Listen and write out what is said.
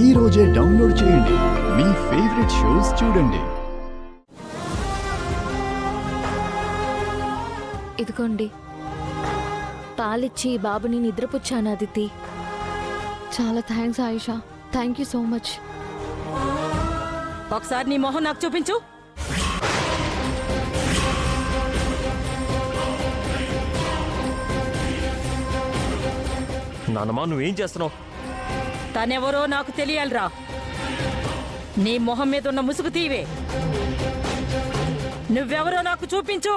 ఈ రోజే డౌన్లోడ్ చేయండి. మీ ఫేవరెట్ షోస్ చూడండి. ఇదిగోండి, పాలిచ్చి బాబుని నిద్రపుచ్చాను అదితి. చాలా thanks Ayesha, thank you so much. ఒకసారి నీ మొహం నాకు చూపించు. నాన్నమ్మా నువ్వేం చేస్తున్నావు? తనెవరో నాకు తెలియాలిరా. నీ మొహం మీద ఉన్న ముసుగు తీవే. నువ్వెవరో నాకు చూపించు.